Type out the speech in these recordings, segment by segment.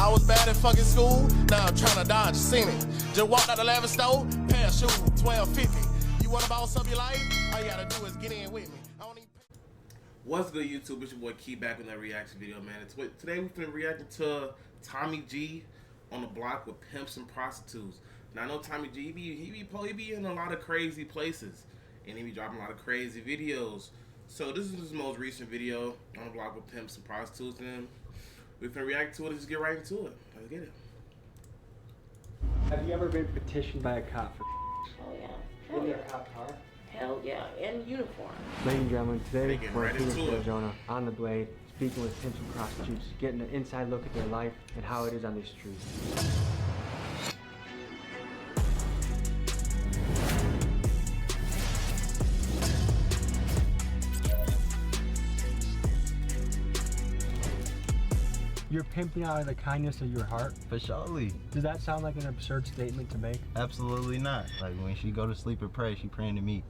I was bad at fucking school. Now I'm trying to dodge, seen it. Just walked out the lavish store, pair of shoes, $12.50. You wanna boss up your life? All you gotta do is get in with me. I don't even... What's good, YouTube? It's your boy Key back with that reaction video, man. Today we've been reacting to Tommy G on the block with pimps and prostitutes. Now I know Tommy G, he be in a lot of crazy places, and he be dropping a lot of crazy videos. So this is his most recent video on the block with pimps and prostitutes, and we can react to it and just get right into it. Let's get it. Have you ever been petitioned by a cop for Oh yeah. in their cop car? Hell yeah, in uniform. Ladies and gentlemen, today we're right in Phoenix, into it. Arizona, on the Blade, speaking with pimps and prostitutes, getting an inside look at their life and how it is on these streets. You're pimping out of the kindness of your heart? For surely. Does that sound like an absurd statement to make? Absolutely not. Like when she go to sleep and pray, she praying to me.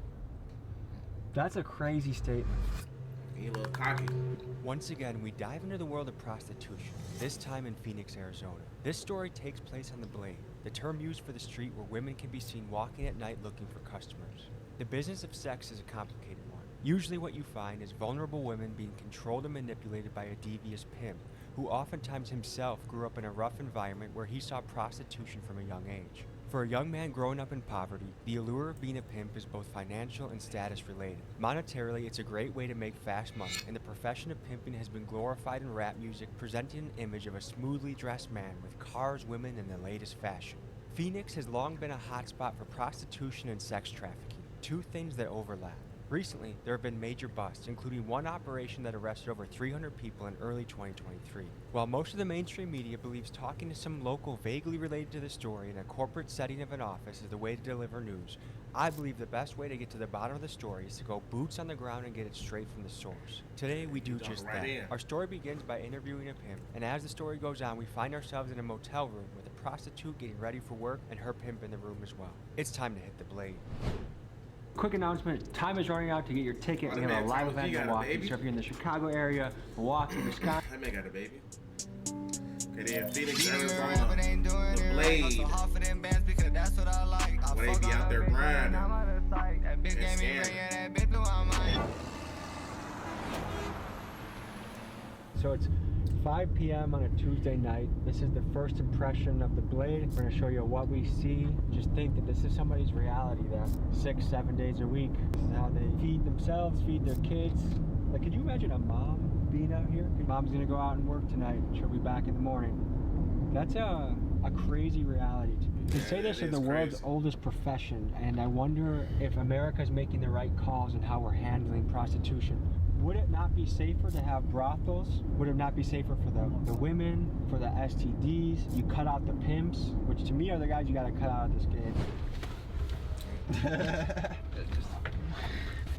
That's a crazy statement. He a little cocky. Once again, we dive into the world of prostitution, this time in Phoenix, Arizona. This story takes place on the Blade, the term used for the street where women can be seen walking at night looking for customers. The business of sex is a complicated one. Usually what you find is vulnerable women being controlled and manipulated by a devious pimp, who oftentimes himself grew up in a rough environment where he saw prostitution from a young age. For a young man growing up in poverty, the allure of being a pimp is both financial and status related. Monetarily, it's a great way to make fast money, and the profession of pimping has been glorified in rap music, presenting an image of a smoothly dressed man with cars, women, and the latest fashion. Phoenix has long been a hotspot for prostitution and sex trafficking, two things that overlap. Recently, there have been major busts, including one operation that arrested over 300 people in early 2023. While most of the mainstream media believes talking to some local vaguely related to the story in a corporate setting of an office is the way to deliver news, I believe the best way to get to the bottom of the story is to go boots on the ground and get it straight from the source. Today, we do just that. Our story begins by interviewing a pimp, and as the story goes on, we find ourselves in a motel room with a prostitute getting ready for work and her pimp in the room as well. It's time to hit the Blade. Quick announcement, time is running out to get your ticket. We have a live event in Milwaukee. So if you're in the Chicago area, Milwaukee, Wisconsin. That man got a baby. Okay, then Phoenix, Arizona, the Blade. Where they be out there grinding and scamming. So it's 5 p.m. on a Tuesday night. This is the first impression of the Blade. We're gonna show you what we see. Just think that this is somebody's reality, that 6-7 days a week. This is how they feed themselves, feed their kids. Like, could you imagine a mom being out here? Mom's gonna go out and work tonight. She'll be back in the morning. That's a crazy reality to me. They say this is the world's oldest profession, and I wonder if America's making the right calls in how we're handling prostitution. Would it not be safer to have brothels? Would it not be safer for the women, for the STDs? You cut out the pimps, which to me are the guys you gotta cut out of this game.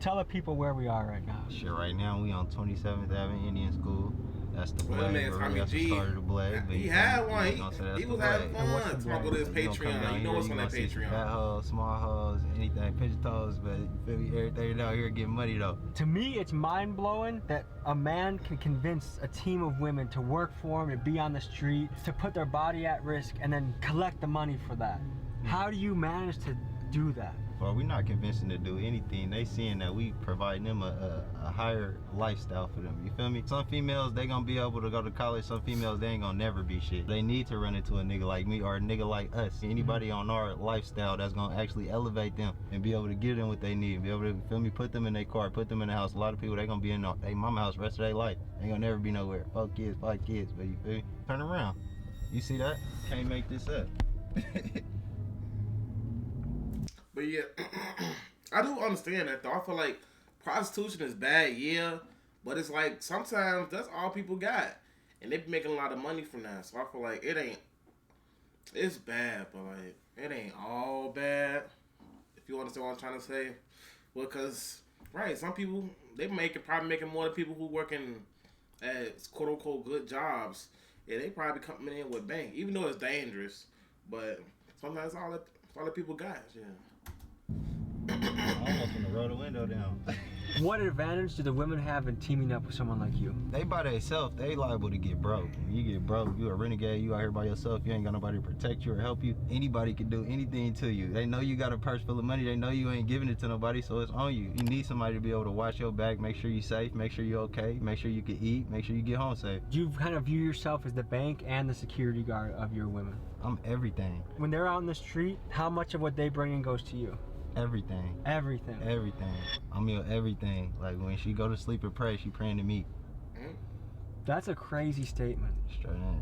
Tell the people where we are right now. Sure, right now we on 27th Avenue Indian School. That's the Well, Blade. man, Tommy That's the G, start of the Blade. he had one. He was having fun. Talk about his Patreon. You know what's on that Patreon. Fat hoes, small hoes, anything, pigeon toes, but you feel me? Everything out here getting money though. To me, it's mind-blowing that a man can convince a team of women to work for him, to be on the street, to put their body at risk, and then collect the money for that. How do you manage to do that? Well, we're not convincing to do anything. They seeing that we provide them a higher lifestyle for them. You feel me? Some females, they gonna be able to go to college. Some females, they ain't gonna never be shit. They need to run into a nigga like me or a nigga like us. Anybody on our lifestyle that's gonna actually elevate them and be able to give them what they need. Be able to, feel me, put them in their car, put them in the house. A lot of people, they gonna be in their mama house the rest of their life. They gonna never be nowhere. 4 kids, 5 kids, but you feel me? Turn around. You see that? Can't make this up. But yeah, I do understand that though. I feel like prostitution is bad, yeah, but it's like sometimes that's all people got, and they be making a lot of money from that. So I feel like it's bad, but like it ain't all bad. If you understand what I'm trying to say, well, cause right, some people they probably making more than people who working at quote unquote good jobs. Yeah, they probably coming in with bank, even though it's dangerous. But sometimes all that people got, yeah. I almost want to roll the window down. What advantage do the women have in teaming up with someone like you? They by themselves, they liable to get broke. When you get broke, you a renegade, you out here by yourself, you ain't got nobody to protect you or help you. Anybody can do anything to you. They know you got a purse full of money, they know you ain't giving it to nobody, so it's on you. You need somebody to be able to watch your back, make sure you safe, make sure you're okay, make sure you can eat, make sure you get home safe. Do you kind of view yourself as the bank and the security guard of your women? I'm everything. When they're out in the street, how much of what they bring in goes to you? Everything. Everything. Everything. I'm your everything. Like when she go to sleep and pray, she praying to me. That's a crazy statement. Straight up,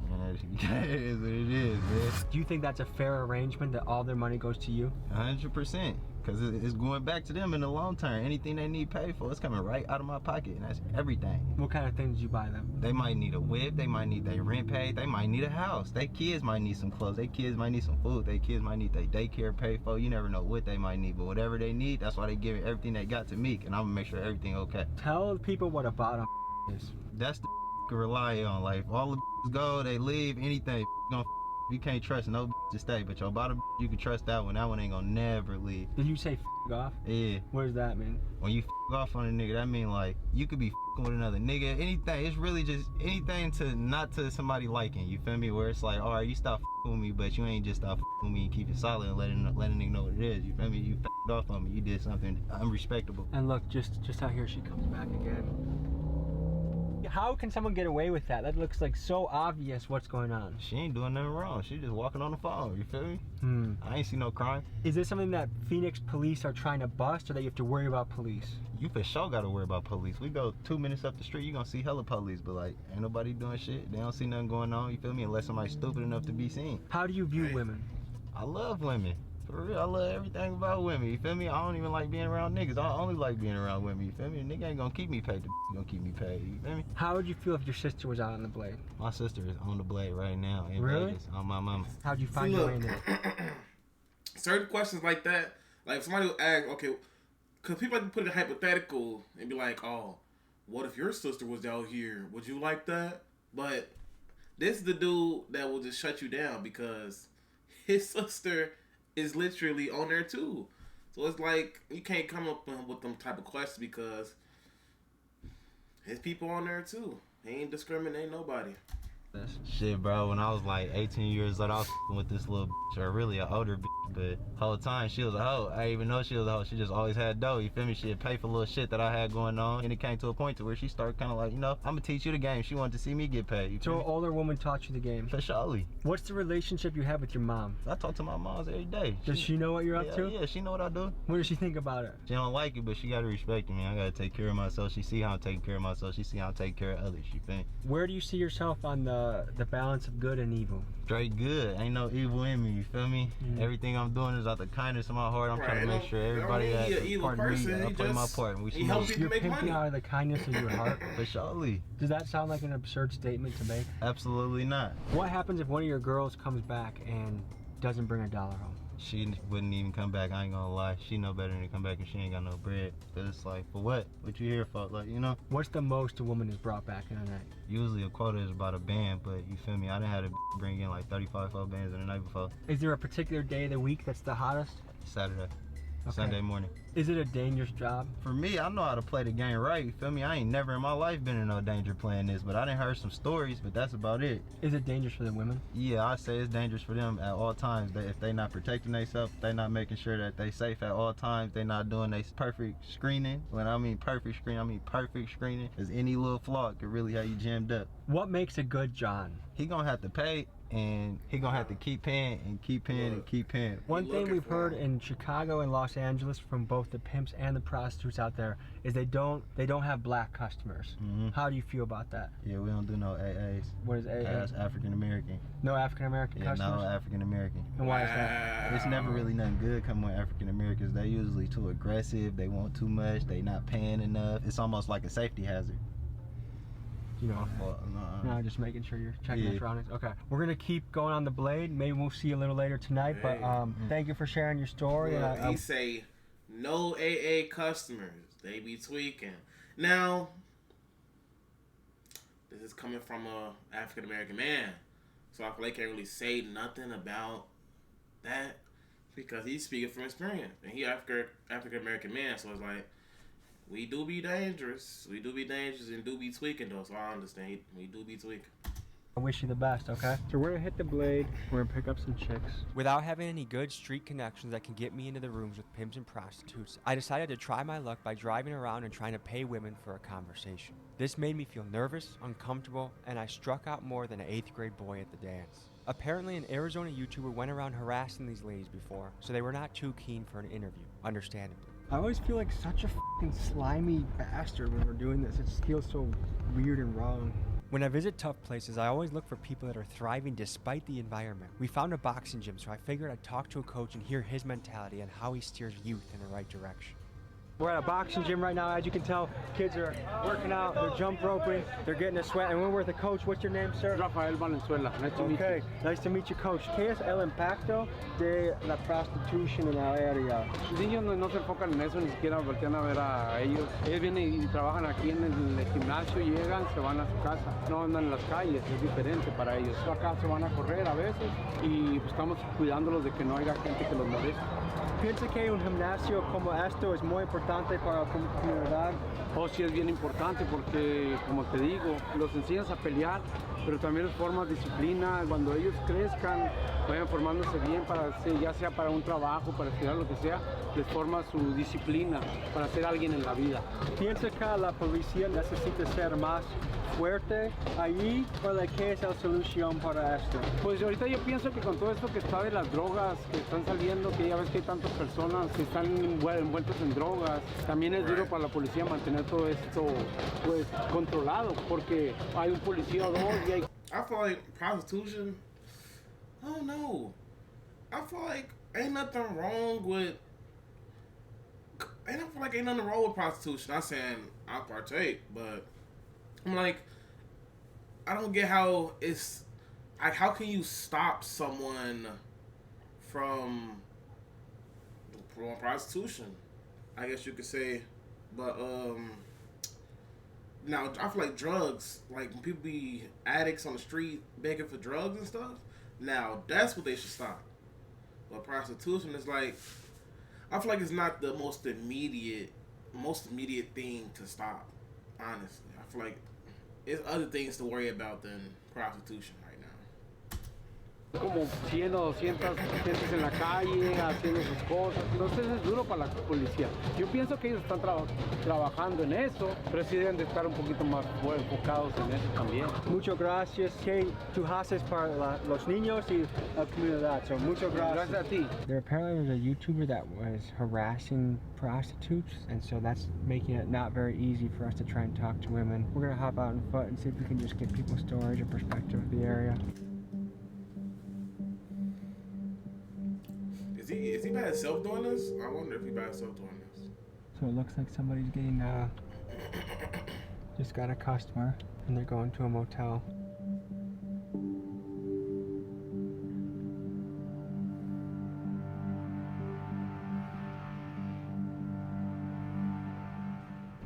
it is what it is, man. Do you think that's a fair arrangement that all their money goes to you? 100%. Because it's going back to them in the long term. Anything they need paid for, it's coming right out of my pocket, and that's everything. What kind of things do you buy them? They might need a whip, they might need their rent paid, they might need a house. Their kids might need some clothes, their kids might need some food, their kids might need their daycare paid for. You never know what they might need, but whatever they need, that's why they give everything they got to me, and I'm gonna make sure everything okay. Tell people what a bottom is. That's the can rely on. Like, if all the go, they leave, anything, you can't trust no to stay, but your bottom you can trust that one ain't gonna never leave. Did you say off? Yeah. What does that mean? When you off on a nigga, that mean like you could be with another nigga, anything. It's really just anything to not to somebody liking, you feel me? Where it's like, alright, you stop with me, but you ain't just stop with me and keep it solid and letting a nigga know what it is, you feel me? You off on me, you did something unrespectable. And look, just how here she comes back again. How can someone get away with that? That looks like so obvious what's going on. She ain't doing nothing wrong. She just walking on the phone, you feel me? I ain't see no crime. Is this something that Phoenix police are trying to bust, or that you have to worry about police? You for sure gotta worry about police. We go 2 minutes up the street, you gonna see hella police, but like, ain't nobody doing shit. They don't see nothing going on, you feel me? Unless somebody's stupid enough to be seen. How do you view women? I love women. For real, I love everything about women, you feel me? I don't even like being around niggas. I only like being around women, you feel me? A nigga ain't gonna keep me paid, gonna keep me paid, you feel me? How would you feel if your sister was out on the blade? My sister is on the blade right now in Really? Vegas, on my mama. How'd you find your way into it? Certain questions like that, like if somebody will ask, okay, because people like to put it hypothetical and be like, oh, what if your sister was out here? Would you like that? But this is the dude that will just shut you down because his sister is literally on there too. So it's like you can't come up with them type of questions because his people on there too. He ain't discriminating nobody. Shit, bro, when I was like 18 years old, I was with this little bitch, or really an older bitch, but whole time she was a hoe. I didn't even know she was a hoe. She just always had dough, you feel me? She'd pay for little shit that I had going on, and it came to a point to where she started kind of like, you know, I'm gonna teach you the game. She wanted to see me get paid. So an older woman taught you the game? For surely. What's the relationship you have with your mom? I talk to my moms every day. Does she know what you're up to? Yeah, she know what I do. What does she think about it? She don't like it, but she gotta respect me. I gotta take care of myself. She see how I'm taking care of myself. She see how I'm taking care of others, you feel me? Where do you see yourself on the balance of good and evil? Straight good. Ain't no evil in me, you feel me? Everything I'm doing is out the kindness of my heart. I'm trying to make sure everybody that's part of me, I play my part. And we he helps You're make pimping money. out of the kindness of your heart? For surely. Does that sound like an absurd statement to make? Absolutely not. What happens if one of your girls comes back and doesn't bring $1 home? She wouldn't even come back, I ain't gonna lie. She know better than to come back if she ain't got no bread. But it's like, for what? What you here for? Like, you know? What's the most a woman has brought back in a night? Usually a quota is about a band, but you feel me? I done had to bring in like 35 bands in the night before. Is there a particular day of the week that's the hottest? Saturday. Okay. Sunday morning. Is it a dangerous job? For me, I know how to play the game right, you feel me? I ain't never in my life been in no danger playing this, but I done heard some stories, but that's about it. Is it dangerous for the women? Yeah, I say it's dangerous for them at all times. If they not protecting themselves, they not making sure that they safe at all times, they not doing their perfect screening. When I mean perfect screening, I mean perfect screening. Because any little flaw could really have you jammed up. What makes a good John? He gonna have to pay, and he gonna have to keep paying and keep paying and keep paying. One thing we've heard in Chicago and Los Angeles from both the pimps and the prostitutes out there is they don't have black customers. How do you feel about that? Yeah, we don't do no AAs. What is AA? That's African American. No African American customers? No African American. And why is that? It's never really nothing good coming with African Americans. They usually too aggressive. They want too much. They not paying enough. It's almost like a safety hazard. You know, no, just making sure you're checking your surroundings. Okay, we're gonna keep going on the blade. Maybe we'll see you a little later tonight. But thank you for sharing your story. Well, he say no AA customers. They be tweaking. Now, this is coming from a African American man, so I feel like I can't really say nothing about that because he's speaking from experience, and he African American man. So it's like we do be dangerous. We do be dangerous and do be tweaking though. So I understand. We do be tweaking. I wish you the best, okay? So we're gonna hit the Blade. We're gonna pick up some chicks. Without having any good street connections that can get me into the rooms with pimps and prostitutes, I decided to try my luck by driving around and trying to pay women for a conversation. This made me feel nervous, uncomfortable, and I struck out more than an 8th grade boy at the dance. Apparently, an Arizona YouTuber went around harassing these ladies before, so they were not too keen for an interview, understandably. I always feel like such a fucking slimy bastard when we're doing this. It just feels so weird and wrong. When I visit tough places, I always look for people that are thriving despite the environment. We found a boxing gym, so I figured I'd talk to a coach and hear his mentality and how he steers youth in the right direction. We're at a boxing gym right now. As you can tell, kids are working out, they're jump roping, they're getting a sweat. And we're with the coach. What's your name, sir? Rafael Valenzuela. Nice to meet you. Okay, nice to meet you, coach. ¿Qué es el impacto de la prostitución en la área? Los niños no se enfocan en eso, ni siquiera voltean a ver a ellos. Ellos vienen y trabajan aquí en el gimnasio, llegan, se van a su casa. No andan en las calles, es diferente para ellos. Acá se van a correr a veces y pues, estamos cuidándolos de que no haya gente que los moleste. ¿Piensa que un gimnasio como esto es muy importante para la comunidad? Oh, sí, es bien importante porque, como te digo, los enseñas a pelear, pero también les formas disciplina. Cuando ellos crezcan, vayan formándose bien, ya sea para un trabajo, para estudiar, lo que sea, les forma su disciplina para ser alguien en la vida. ¿Piensa que la policía necesita ser más fuerte allí o qué es la solución para esto? Pues ahorita yo pienso que con todo esto que está de las drogas que están saliendo, que ya ves que hay tantas personas que están envueltas en drogas, también es duro para la policía mantener todo esto pues controlado, porque hay un policía o dos y hay... I feel like prostitution, I don't know. I feel like ain't nothing wrong with prostitution. Not saying I partake, but I'm like, I don't get how it's like, how can you stop someone from prostitution? I guess you could say, but now I feel like drugs, like when people be addicts on the street begging for drugs and stuff, now that's what they should stop. But prostitution is like, I feel like it's not the most immediate thing to stop. Honestly, I feel like it's other things to worry about than prostitution right now. Como 100 o 200 gentes en la calle haciendo sus cosas, entonces es duro para la policía. Yo pienso que ellos están trabajando en eso, pero sí deben de estar un poquito más enfocados en eso también. Muchas gracias. ¿Qué tú haces para los niños y la comunidad? So, muchas gracias. Gracias a ti. There apparently was a YouTuber that was harassing prostitutes, and so that's making it not very easy for us to try and talk to women. We're gonna hop out on foot and see if we can just get people's stories or perspective of the area. Is he by himself doing this? I wonder if he by himself doing this. So it looks like somebody's getting just got a customer and they're going to a motel.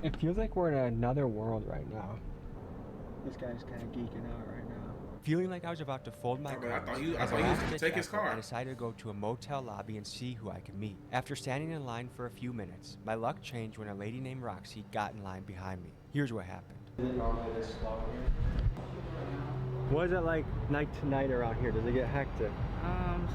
It feels like we're in another world right now. This guy's kind of geeking out right now. Feeling like I was about to fold my I thought he cards, was as a gonna last-ditch take his effort, car. I decided to go to a motel lobby and see who I could meet. After standing in line for a few minutes, my luck changed when a lady named Roxy got in line behind me. Here's what happened. Is it normally this slow here? What is it like night to night around here? Does it get hectic?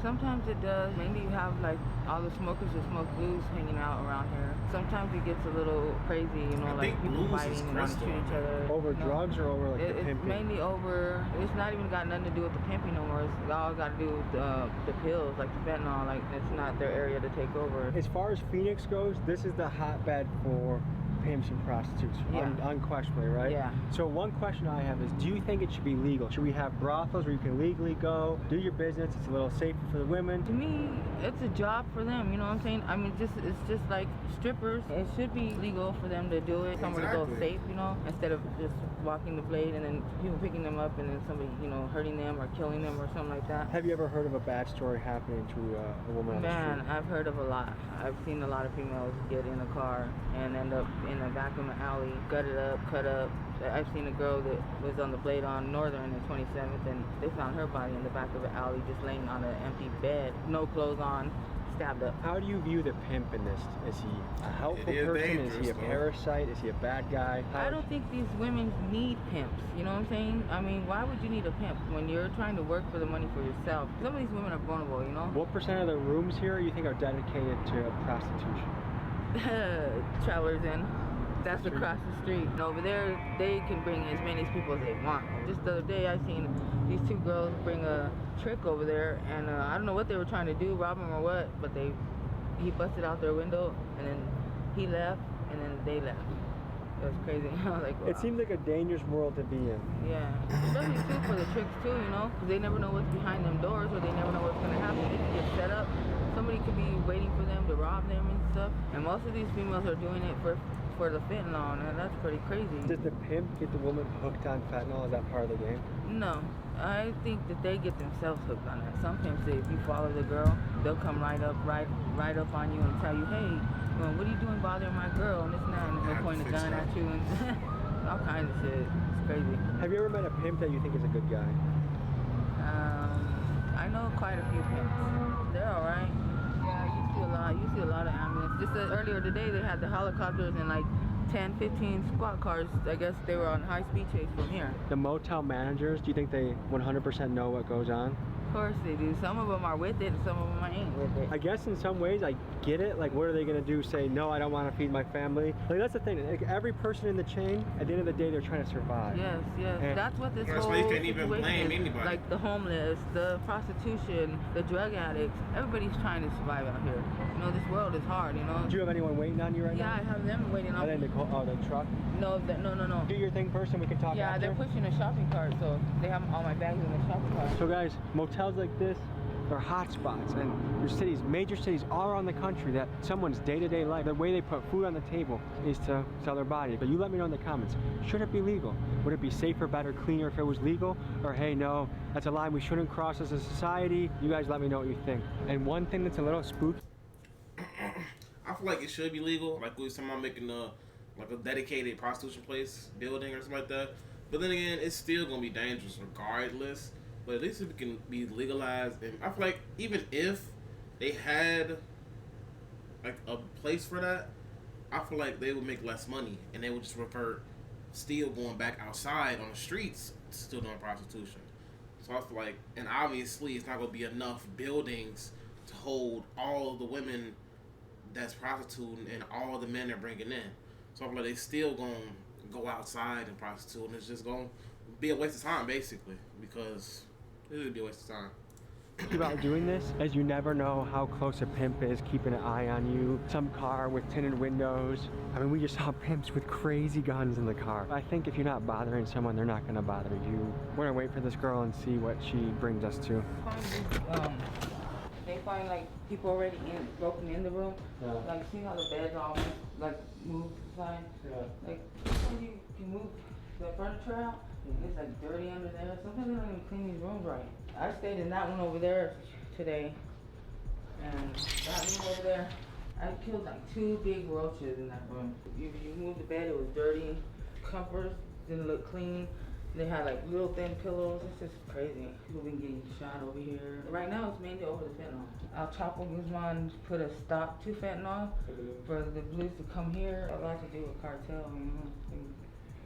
Sometimes it does. Mainly you have like all the smokers that smoke blues hanging out around here. Sometimes it gets a little crazy, you know, I like think people blues is fighting and want to crystal. shoot each other. Over you know. drugs or over like the It's pimping? mainly over. It's not even got nothing to do with the pimping no more. It's all got to do with the pills, like the fentanyl. Like it's not their area to take over. As far as Phoenix goes, this is the hotbed for pimps and prostitutes, Yeah. unquestionably, right? Yeah. So one question I have is, do you think it should be legal? Should we have brothels where you can legally go, do your business, it's a little safer for the women? To me, it's a job for them. You know what I'm saying? I mean, it's just like strippers. It should be legal for them to do it. Somewhere to go Exactly. safe, you know, instead of just walking the blade and then people picking them up and then somebody, you know, hurting them or killing them or something like that. Have you ever heard of a bad story happening to a woman on the Man, street? I've heard of a lot. I've seen a lot of females get in a car and end up in the back of an alley, gutted up, cut up. I've seen a girl that was on the blade on Northern and 27th, and they found her body in the back of an alley just laying on an empty bed, no clothes on, stabbed up. How do you view the pimp in this? Is he a helpful It is person? Is he a dangerous, though. parasite? Is he a bad guy? I don't think these women need pimps, you know what I'm saying? I mean, why would you need a pimp when you're trying to work for the money for yourself? Some of these women are vulnerable, you know? What percent of the rooms here you think are dedicated to prostitution? Travelers in. That's across the street. And over there, they can bring as many people as they want. Just the other day, I seen these two girls bring a trick over there, and I don't know what they were trying to do, rob him or what, but he busted out their window, and then he left, and then they left. It was crazy. I was like, wow. It seems like a dangerous world to be in. Yeah, especially too for the tricks too, you know, because they never know what's behind them doors, or they never know what's gonna happen. They can get set up. Somebody could be waiting for them to rob them and stuff. And most of these females are doing it for the fentanyl, and that's pretty crazy. Does the pimp get the woman hooked on fentanyl? Is that part of the game? No, I think that they get themselves hooked on it. Some pimps say if you follow the girl, they'll come right up on you and tell you, hey, well, what are you doing bothering my girl and this and that, and they'll point a gun at you and all kinds of shit. It's crazy. Have you ever met a pimp that you think is a good guy? I know quite a few pimps. They're all right. Yeah, you see a lot of ambulance. Just earlier today, they had the helicopters and like 10, 15 squad cars. I guess they were on high-speed chase from here. The motel managers, do you think they 100% know what goes on? Of course they do. Some of them are with it and some of them ain't with it. I guess in some ways I get it. Like, what are they gonna do? Say, no, I don't want to feed my family? Like, that's the thing. Like, every person in the chain, at the end of the day, they're trying to survive. Yes, yes. And that's what this that's whole why you can't even situation blame is. anybody. Like the homeless, the prostitution, the drug addicts. Everybody's trying to survive out here. You know, this world is hard, you know. Do you have anyone waiting on you right Yeah, now? I have them waiting on And then me. they call, oh, the truck? No, no. Do your thing first and we can talk Yeah, after? they're pushing a shopping cart, so they have all my bags in the shopping cart. So guys, motels like this, they're hot spots, and there's cities, major cities all around the country that someone's day-to-day life, the way they put food on the table is to sell their body. But you let me know in the comments, should it be legal? Would it be safer, better, cleaner if it was legal? Or hey, no, that's a line we shouldn't cross as a society? You guys let me know what you think. And one thing that's a little spooky. I feel like it should be legal. Like we was talking about making a dedicated prostitution place, building or something like that. But then again, it's still gonna be dangerous regardless. But at least if it can be legalized, and I feel like even if they had like a place for that, I feel like they would make less money and they would just revert still going back outside on the streets, still doing prostitution. So I feel like, and obviously it's not gonna be enough buildings to hold all of the women that's prostituting and all the men they're bringing in. So I feel like they still gonna go outside and prostitute, and it's just gonna be a waste of time basically, because it would be a waste of time. About doing this, as you never know how close a pimp is keeping an eye on you. Some car with tinted windows. I mean, we just saw pimps with crazy guns in the car. I think if you're not bothering someone, they're not gonna bother you. We're gonna wait for this girl and see what she brings us to. They find like people already broken in the room. Yeah. Like, see how the bed's all like moved aside? Yeah. Like, sometimes you can move the furniture out. It's like dirty under there. Sometimes they don't even clean these rooms right. I stayed in that one over there today, and that room over there, I killed like 2 big roaches in that room. You moved the bed, it was dirty. Comforts didn't look clean. They had like little thin pillows. It's just crazy. People been getting shot over here. Right now it's mainly over the fentanyl. El Chapo Guzman put a stop to fentanyl for the blues to come here. A lot to do with cartel, you know.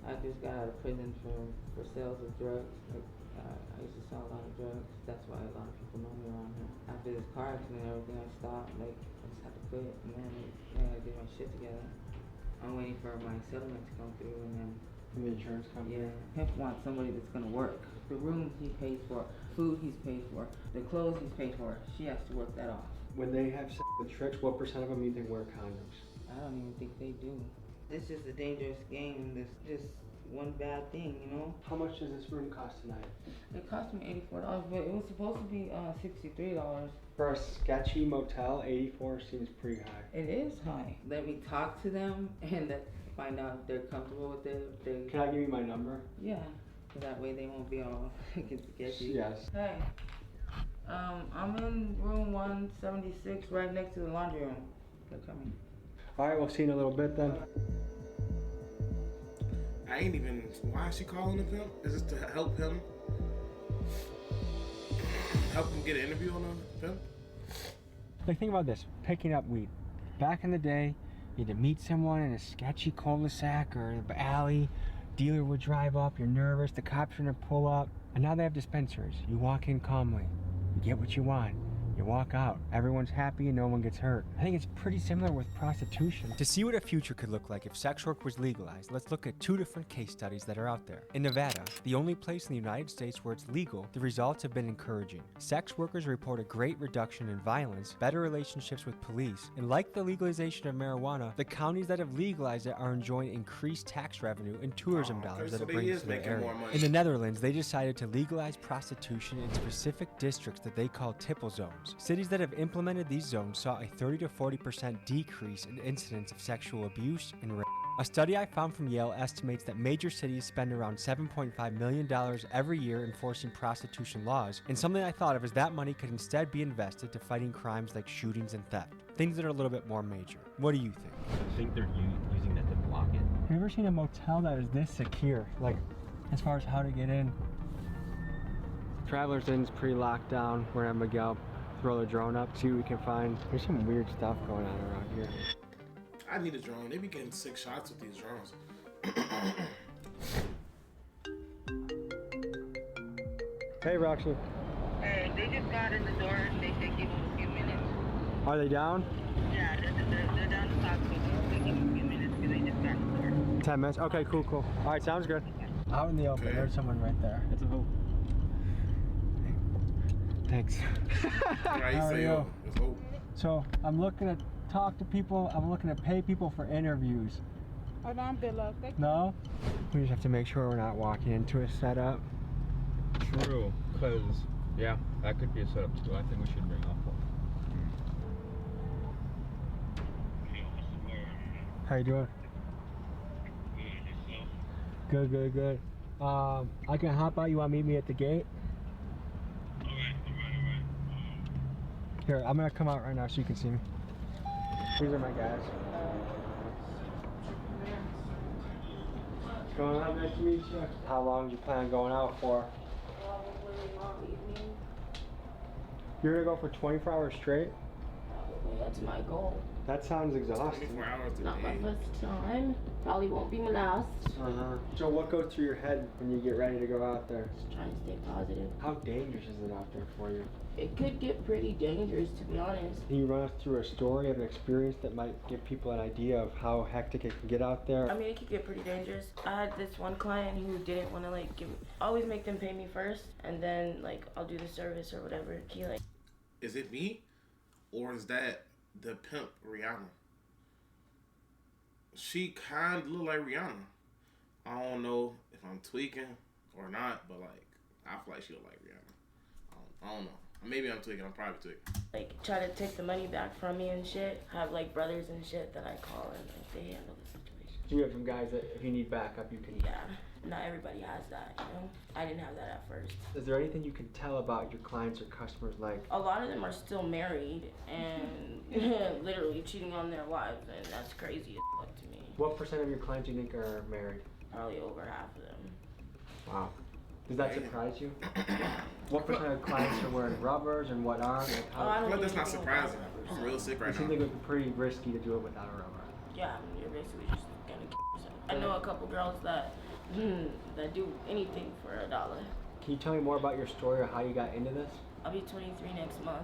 I just got out of prison for sales of drugs. Like, I used to sell a lot of drugs. That's why a lot of people know me around here. After this car accident and everything, I stopped. Like, I just had to quit, and then I had to get my shit together. I'm waiting for my settlement to come through, and then From the insurance company? yeah, Pimp wants somebody that's gonna work. The room he pays for, food he's paid for, the clothes he's paid for. She has to work that off. When they have sex with tricks, what percent of them you think wear condoms? I don't even think they do. This is a dangerous game. This just one bad thing, you know. How much does this room cost tonight? It cost me $84, but it was supposed to be $63. For a sketchy motel, 84 seems pretty high. It is high. Let me talk to them and find out if they're comfortable with it. Can I give you my number? Yeah, so that way they won't be all sketchy. Yes. Hey, I'm in room 176, right next to the laundry room. They're coming. All right, we'll see you in a little bit then. I ain't even. Why is she calling him pimp? Is this to help him? Help him get an interview on a pimp? Like, think about this, picking up weed. Back in the day, you had to meet someone in a sketchy cul-de-sac or an alley. Dealer would drive up, you're nervous, the cops are gonna pull up. And now they have dispensaries. You walk in calmly, you get what you want. You walk out, everyone's happy and no one gets hurt. I think it's pretty similar with prostitution. To see what a future could look like if sex work was legalized, let's look at 2 different case studies that are out there. In Nevada, the only place in the United States where it's legal, the results have been encouraging. Sex workers report a great reduction in violence, better relationships with police, and like the legalization of marijuana, the counties that have legalized it are enjoying increased tax revenue and tourism dollars that it brings to their area. In the Netherlands, they decided to legalize prostitution in specific districts that they call tipple zones. Cities that have implemented these zones saw a 30 to 40% decrease in incidents of sexual abuse and rape. A study I found from Yale estimates that major cities spend around $7.5 million every year enforcing prostitution laws, and something I thought of is that money could instead be invested to fighting crimes like shootings and theft, things that are a little bit more major. What do you think? I think they're using that to block it. Have you ever seen a motel that is this secure? Like, as far as how to get in? Travelers Inn's pretty locked down. We're at Miguel. Throw the drone up, see what we can find. There's some weird stuff going on around here. I need a drone. They be getting 6 shots with these drones. Hey, Roxy. Hey, they just got in the door and they said give them a few minutes. Are they down? Yeah, they're down the top, so they give them a few minutes because they just got in the door. 10 minutes? Okay, cool. All right, sounds good. Out in the open, there's someone right there. It's a hoop. Thanks. How are you? So I'm looking to talk to people. I'm looking to pay people for interviews. Oh no, I'm good, love. Thank you. No? We just have to make sure we're not walking into a setup. True, because, yeah, that could be a setup too. I think we should bring off one. How you doing? Good. I can hop out. You want to meet me at the gate? Here, I'm gonna come out right now so you can see me. These are my guys. What's going on? Nice to meet you. How long do you plan on going out for? You're gonna go for 24 hours straight? That's my goal. That sounds exhausting. 24 hours a Not my day. first time. Probably won't be my last. So what goes through your head when you get ready to go out there? Just trying to stay positive. How dangerous is it out there for you? It could get pretty dangerous, to be honest. Can you run us through a story of an experience that might give people an idea of how hectic it can get out there? I mean, it could get pretty dangerous. I had this one client who didn't want to always make them pay me first, and then I'll do the service or whatever. He Is it me, or is that the pimp Rihanna? She kind of look like Rihanna. I don't know if I'm tweaking or not, but I feel like she look like Rihanna. I don't know. Maybe I'm tweaking. I'm probably tweaking. Try to take the money back from me and shit. I have brothers and shit that I call and they handle the situation. So you have some guys that if you need backup, you can. Yeah. Not everybody has that, you know? I didn't have that at first. Is there anything you can tell about your clients or customers A lot of them are still married and literally cheating on their wives, and that's crazy as fuck to me. What % of your clients do you think are married? Probably over half of them. Wow. Does that surprise you? What % of clients are wearing rubbers and what aren't? I feel like that's not surprising. I'm real sick right now. It seems like it would be pretty risky to do it without a rubber. Yeah, you're basically just gonna kill yourself. I know a couple girls that do anything for $1. Can you tell me more about your story or how you got into this? I'll be 23 next month,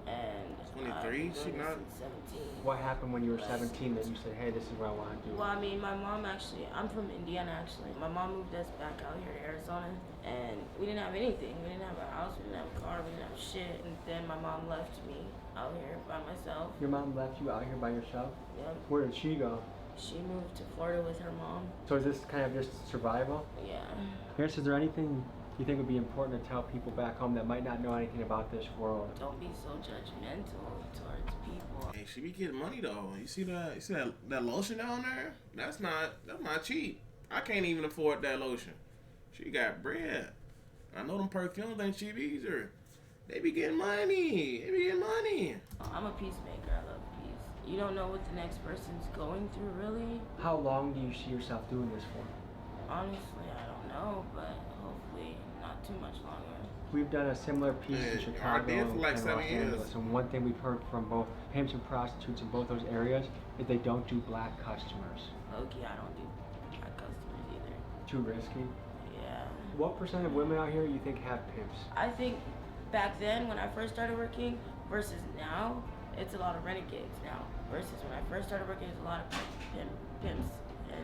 and 23? She not 17. What happened when you were 17 that you said, hey, this is what I want to do? Well, I mean, my mom I'm from Indiana actually. My mom moved us back out here to Arizona, and we didn't have anything. We didn't have a house, we didn't have a car, we didn't have shit. And then my mom left me out here by myself. Your mom left you out here by yourself? Yep. Where did she go? She moved to Florida with her mom. So is this kind of just survival? Yeah. I guess, is there anything you think would be important to tell people back home that might not know anything about this world? Don't be so judgmental towards people. Hey, she be getting money though. You see that? You see that lotion down there? That's not cheap. I can't even afford that lotion. She got bread. I know them perfumes ain't cheap either. They be getting money. I'm a peacemaker. I love peace. You don't know what the next person's going through, really. How long do you see yourself doing this for? Honestly, I don't know, but hopefully not too much longer. We've done a similar piece in Yeah, Chicago I did for like and 7 Los years. Angeles. And one thing we've heard from both pimps and prostitutes in both those areas is they don't do black customers. Okay, I don't do black customers either. Too risky? Yeah. What percent of women out here you think have pimps? I think back then when I first started working versus now, it's a lot of renegades now. Versus when I first started working, it's a lot of pimps and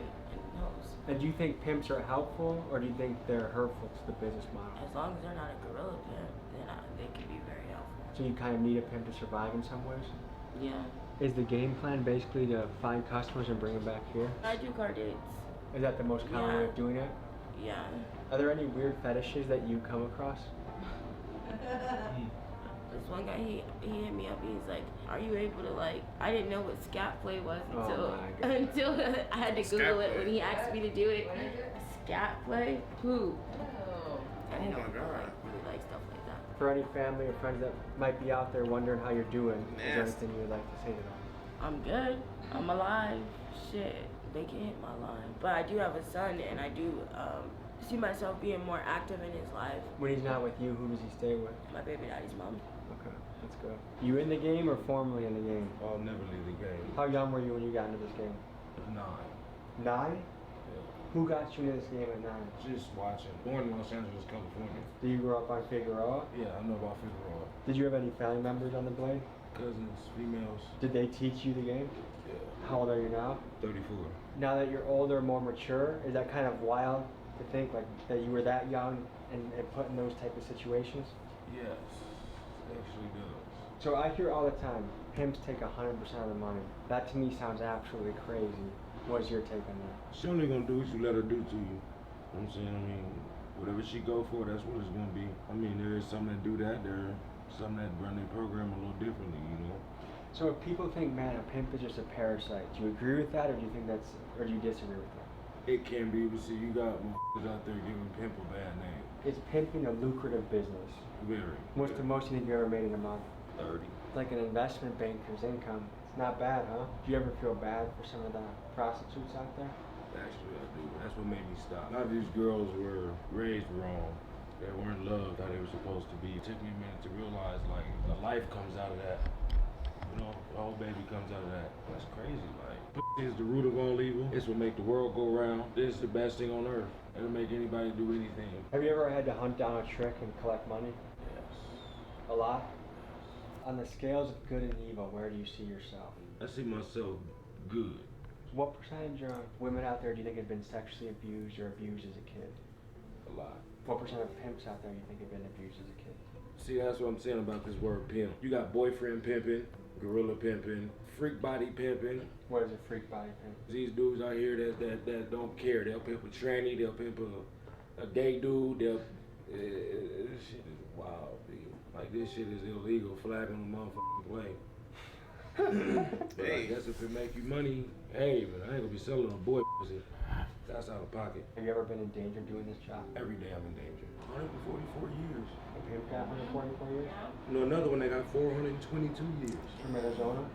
hoes. And do you think pimps are helpful, or do you think they're hurtful to the business model? As long as they're not a gorilla pimp, then they can be very helpful. So you kind of need a pimp to survive in some ways? Yeah. Is the game plan basically to find customers and bring them back here? I do car dates. Is that the most common way of doing it? Yeah. Are there any weird fetishes that you come across? This one guy, he hit me up. He's like, "Are you able to like?" I didn't know what scat play was until I had to Google it when he asked me to do it. Scat play? Who? I didn't know. Like, really like stuff like that. For any family or friends that might be out there wondering how you're doing, is there anything you would like to say to them? I'm good. I'm alive. Shit, they can hit my line. But I do have a son, and I do see myself being more active in his life. When he's not with you, who does he stay with? My baby daddy's mom. Okay, let's go. You in the game or formerly in the game? I'll never leave the game. How young were you when you got into this game? 9. 9? Yeah. Who got you into this game at 9? Just watching. Born in Los Angeles, California. Did you grow up on Figueroa? Yeah, I know about Figueroa. Did you have any family members on the blade? Cousins, females. Did they teach you the game? Yeah. How old are you now? 34. Now that you're older, more mature, is that kind of wild to think like that you were that young and put in those type of situations? Yes, it actually does. So I hear all the time, pimps take 100% of the money. That to me sounds absolutely crazy. What's your take on that? She only gonna do what you let her do to you. You know what I'm saying? I mean, whatever she go for, that's what it's gonna be. I mean, there is some that do that. There are some that run their program a little differently, you know? So if people think, man, a pimp is just a parasite, do you agree with that, or do you think that's, or do you disagree with that? It can be, but see, you got motherfuckers out there giving pimp a bad name. Is pimping a lucrative business? Very. What's the most you think you ever made in a month? 30. It's like an investment banker's income. It's not bad, huh? Do you ever feel bad for some of the prostitutes out there? Actually, I do. That's what made me stop. A lot of these girls were raised wrong. They weren't loved how they were supposed to be. It took me a minute to realize, like, the life comes out of that. You know, the whole baby comes out of that. That's crazy. Like, pussy is the root of all evil. It's what make the world go round. This is the best thing on earth. It'll make anybody do anything. Have you ever had to hunt down a trick and collect money? Yes. A lot? On the scales of good and evil, where do you see yourself? I see myself good. What percentage of women out there do you think have been sexually abused or abused as a kid? A lot. What percent of pimps out there do you think have been abused as a kid? See, that's what I'm saying about this word pimp. You got boyfriend pimping, gorilla pimping, freak body pimping. What is a freak body pimp? These dudes out here that don't care. They'll pimp a tranny, they'll pimp a gay dude, they'll... this shit is wild, B. Like, this shit is illegal, flag on the motherfucking play. But I guess if it make you money, hey, man, I ain't gonna be selling a boy pussy. That's out of pocket. Have you ever been in danger doing this job? Every day I'm in danger. 144 years. A pimp got 144 years? You know, another one that got 422 years. From Arizona?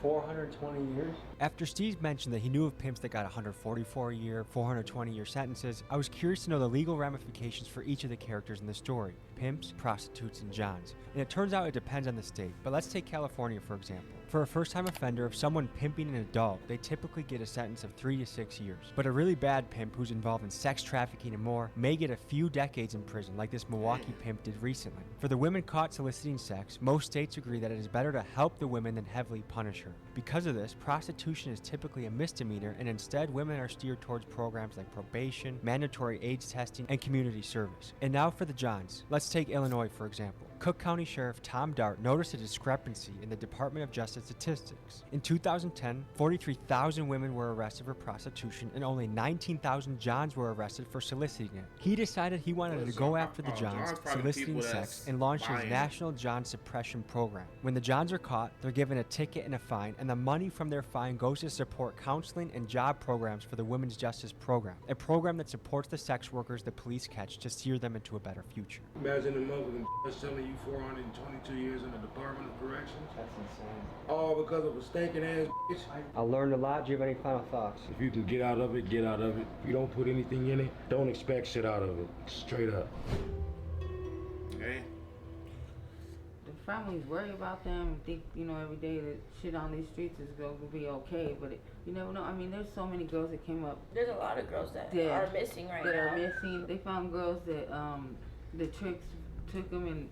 420 years? After Steve mentioned that he knew of pimps that got 144-year, 420-year sentences, I was curious to know the legal ramifications for each of the characters in the story: pimps, prostitutes, and johns. And it turns out it depends on the state. But let's take California, for example. For a first-time offender, if someone pimping an adult, they typically get a sentence of 3 to 6 years. But a really bad pimp who's involved in sex trafficking and more may get a few decades in prison, like this Milwaukee pimp did recently. For the women caught soliciting sex, most states agree that it is better to help the women than heavily punish her. Because of this, prostitution is typically a misdemeanor, and instead women are steered towards programs like probation, mandatory AIDS testing, and community service. And now for the johns. Let's take Illinois, for example. Cook County Sheriff Tom Dart noticed a discrepancy in the Department of Justice statistics. In 2010, 43,000 women were arrested for prostitution and only 19,000 johns were arrested for soliciting it. He decided he wanted to go after the johns soliciting sex and launched his National John Suppression Program. When the johns are caught, they're given a ticket and a fine, and the money from their fine goes to support counseling and job programs for the Women's Justice Program, a program that supports the sex workers the police catch to steer them into a better future. Imagine the motherfucking telling you 422 years in the Department of Corrections. That's insane. All because of a stinking ass bitch. I learned a lot. Do you have any final thoughts? If you can get out of it, get out of it. If you don't put anything in it, don't expect shit out of it. Straight up. Hey, the families worry about them and think, you know, every day that shit on these streets is going to be okay, but you never know. I mean, there's so many girls that came up. There's a lot of girls that are missing right now. That are missing. They found girls that the tricks took them and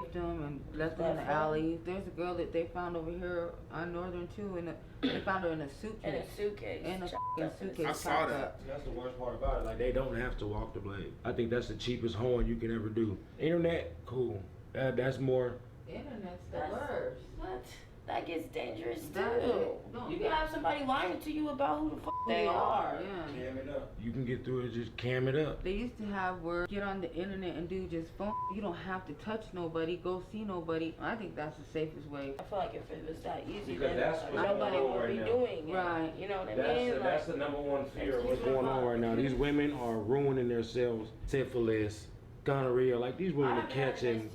raped them and left them in the alley. There's a girl that they found over here on Northern too, they found her in a suitcase. In a suitcase. I saw that. That's the worst part about it. Like, they don't have to walk the blade. I think that's the cheapest hoeing you can ever do. Internet, cool. That's more. Internet's the worst. What? That gets dangerous too. You can have somebody lying to you about who the fuck they are. Yeah. Cam it up. You can get through it, just cam it up. They used to have where get on the internet and do just phone. You don't have to touch nobody, go see nobody. I think that's the safest way. I feel like if it was that easy, Because then that's what's nobody going on would be right now. doing it. Right. You know what I mean? That's the number one fear of what's going on right now. These women are ruining themselves. Syphilis, gonorrhea. Like, these women are catching.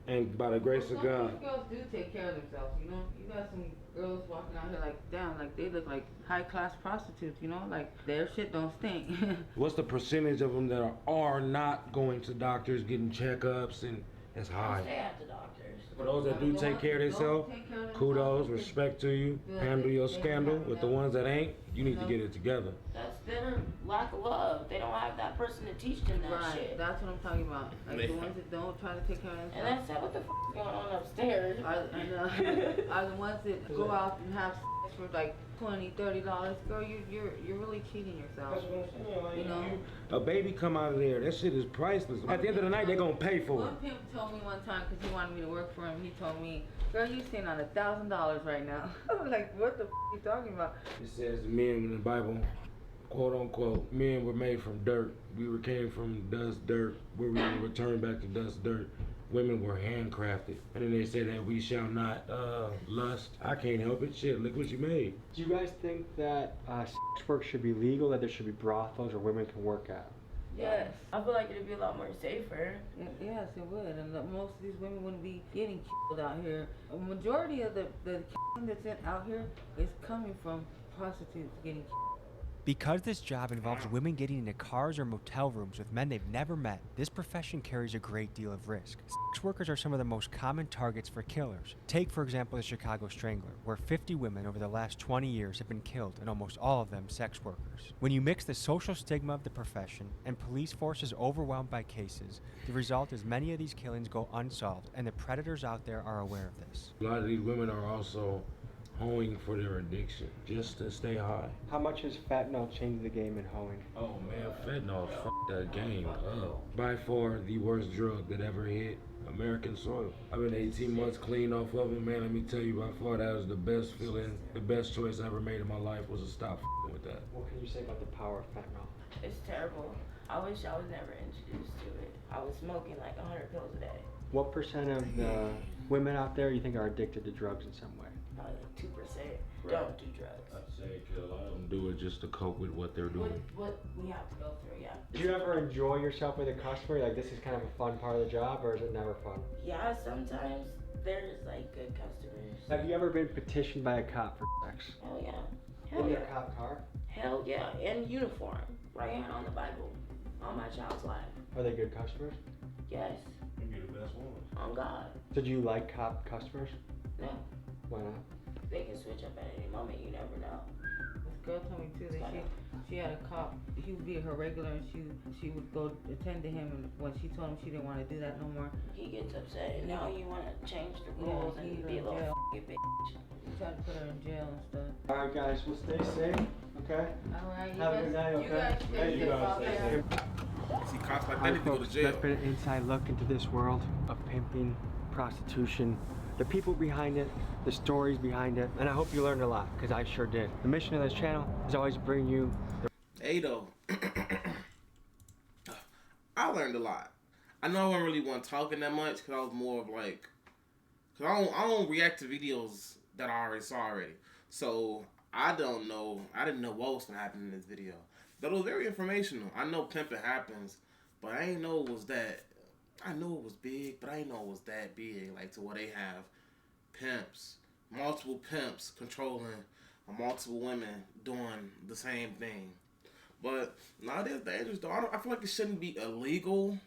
And by the grace of God. Some girls do take care of themselves, you know. You got some girls walking out here like, damn, like they look like high-class prostitutes, you know. Like, their shit don't stink. What's the percentage of them that are not going to doctors, getting checkups, and it's high. Stay at the doctors. For those that do take care of themselves, kudos, respect to you. Handle your scandal. With the ones that ain't, you need to get it together. That's their lack of love. They don't have that person to teach them that shit. That's what I'm talking about. Like, the ones that don't try to take care of themselves. And that's what the f is going on upstairs. Are the ones that go out and have sex for like $20, $30. Girl, you're really cheating yourself. That's what I'm saying. Like, you know? A baby come out of there, that shit is priceless. At the end of the night, they're gonna pay for it. One pimp told me one time, because he wanted me to work for him, he told me, girl, you sitting on $1,000 right now. I'm like, what the f are you talking about? It says men in the Bible, quote unquote, men were made from dirt. We came from dust, dirt, where we will return back to dust, dirt. Women were handcrafted. And then they said that we shall not lust. I can't help it. Shit, look what you made. Do you guys think that sex work should be legal, that there should be brothels where women can work at? Yes. I feel like it'd be a lot more safer. Yes, it would. And most of these women wouldn't be getting killed out here. A majority of the killing that's out here is coming from prostitutes getting killed. Because this job involves women getting into cars or motel rooms with men they've never met, this profession carries a great deal of risk. Sex workers are some of the most common targets for killers. Take, for example, the Chicago Strangler, where 50 women over the last 20 years have been killed, and almost all of them sex workers. When you mix the social stigma of the profession and police forces overwhelmed by cases, the result is many of these killings go unsolved, and the predators out there are aware of this. A lot of these women are also hoeing for their addiction, just to stay high. How much has fentanyl changed the game in hoeing? Oh man, fentanyl fucked that game up. By far the worst drug that ever hit American soil. I've been 18 months clean off of it, man. Let me tell you, by far that was the best feeling, the best choice I ever made in my life was to stop with that. What can you say about the power of fentanyl? It's terrible. I wish I was never introduced to it. I was smoking like 100 pills a day. What percent of the women out there you think are addicted to drugs in some way? Probably like 2% don't do drugs. I'd say a lot of them do it just to cope with what they're doing. What we have to go through, yeah. Do you ever enjoy yourself with a customer? Like, this is kind of a fun part of the job, or is it never fun? Yeah, sometimes there's like good customers. Have you ever been petitioned by a cop for sex? Hell yeah. In Hell your yeah. cop car? Hell yeah. In uniform. Right here on the Bible. On my child's life. Are they good customers? Yes. You'd be the best one. On God. Did you like cop customers? No. Why not? They can switch up at any moment. You never know. This girl told me too that she had a cop. He would be her regular, and she would go attend to him. And when she told him she didn't want to do that no more, he gets upset. And now you want to change the rules and be a little f***ing bitch. He tried to put her in jail and stuff. All right, guys. Well, stay safe. Okay. All right. Have a good night. Okay. You guys stay safe out there. See cops like that need to go to jail. That's been an inside look into this world of pimping, prostitution, the people behind it, the stories behind it, and I hope you learned a lot, because I sure did. The mission of this channel is always to bring you the Hey though, I learned a lot. I know I wasn't really one talking that much, because I was more of like, because I don't react to videos that I already saw already. So I didn't know what was going to happen in this video. But it was very informational. I know pimping happens, but I didn't know it was that. I knew it was big, but I didn't know it was that big. Like to where they have pimps, multiple pimps controlling multiple women doing the same thing. But no, it is dangerous though. I feel like it shouldn't be illegal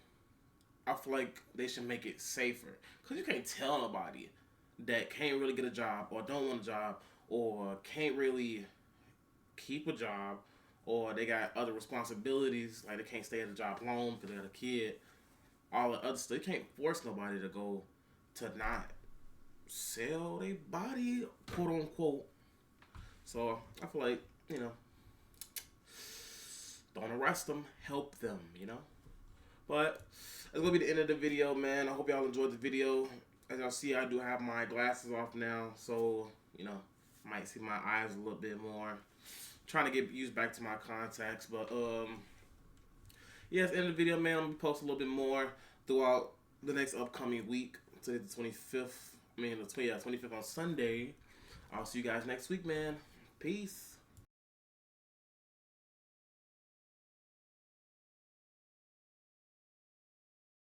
I feel like they should make it safer. Because you can't tell nobody that can't really get a job or don't want a job or can't really keep a job or they got other responsibilities, like they can't stay at a job long because they got a kid, all the other stuff. You can't force nobody to go to not sell their body, quote unquote. So I feel like, you know, don't arrest them, help them, you know. But that's gonna be the end of the video, man. I hope y'all enjoyed the video. As y'all see, I do have my glasses off now, so you know, might see my eyes a little bit more. Trying to get used back to my contacts, but yeah, it's the end of the video, man. I'm gonna post a little bit more throughout the next upcoming week to the 25th. I mean, the 25th on Sunday. I'll see you guys next week, man. Peace.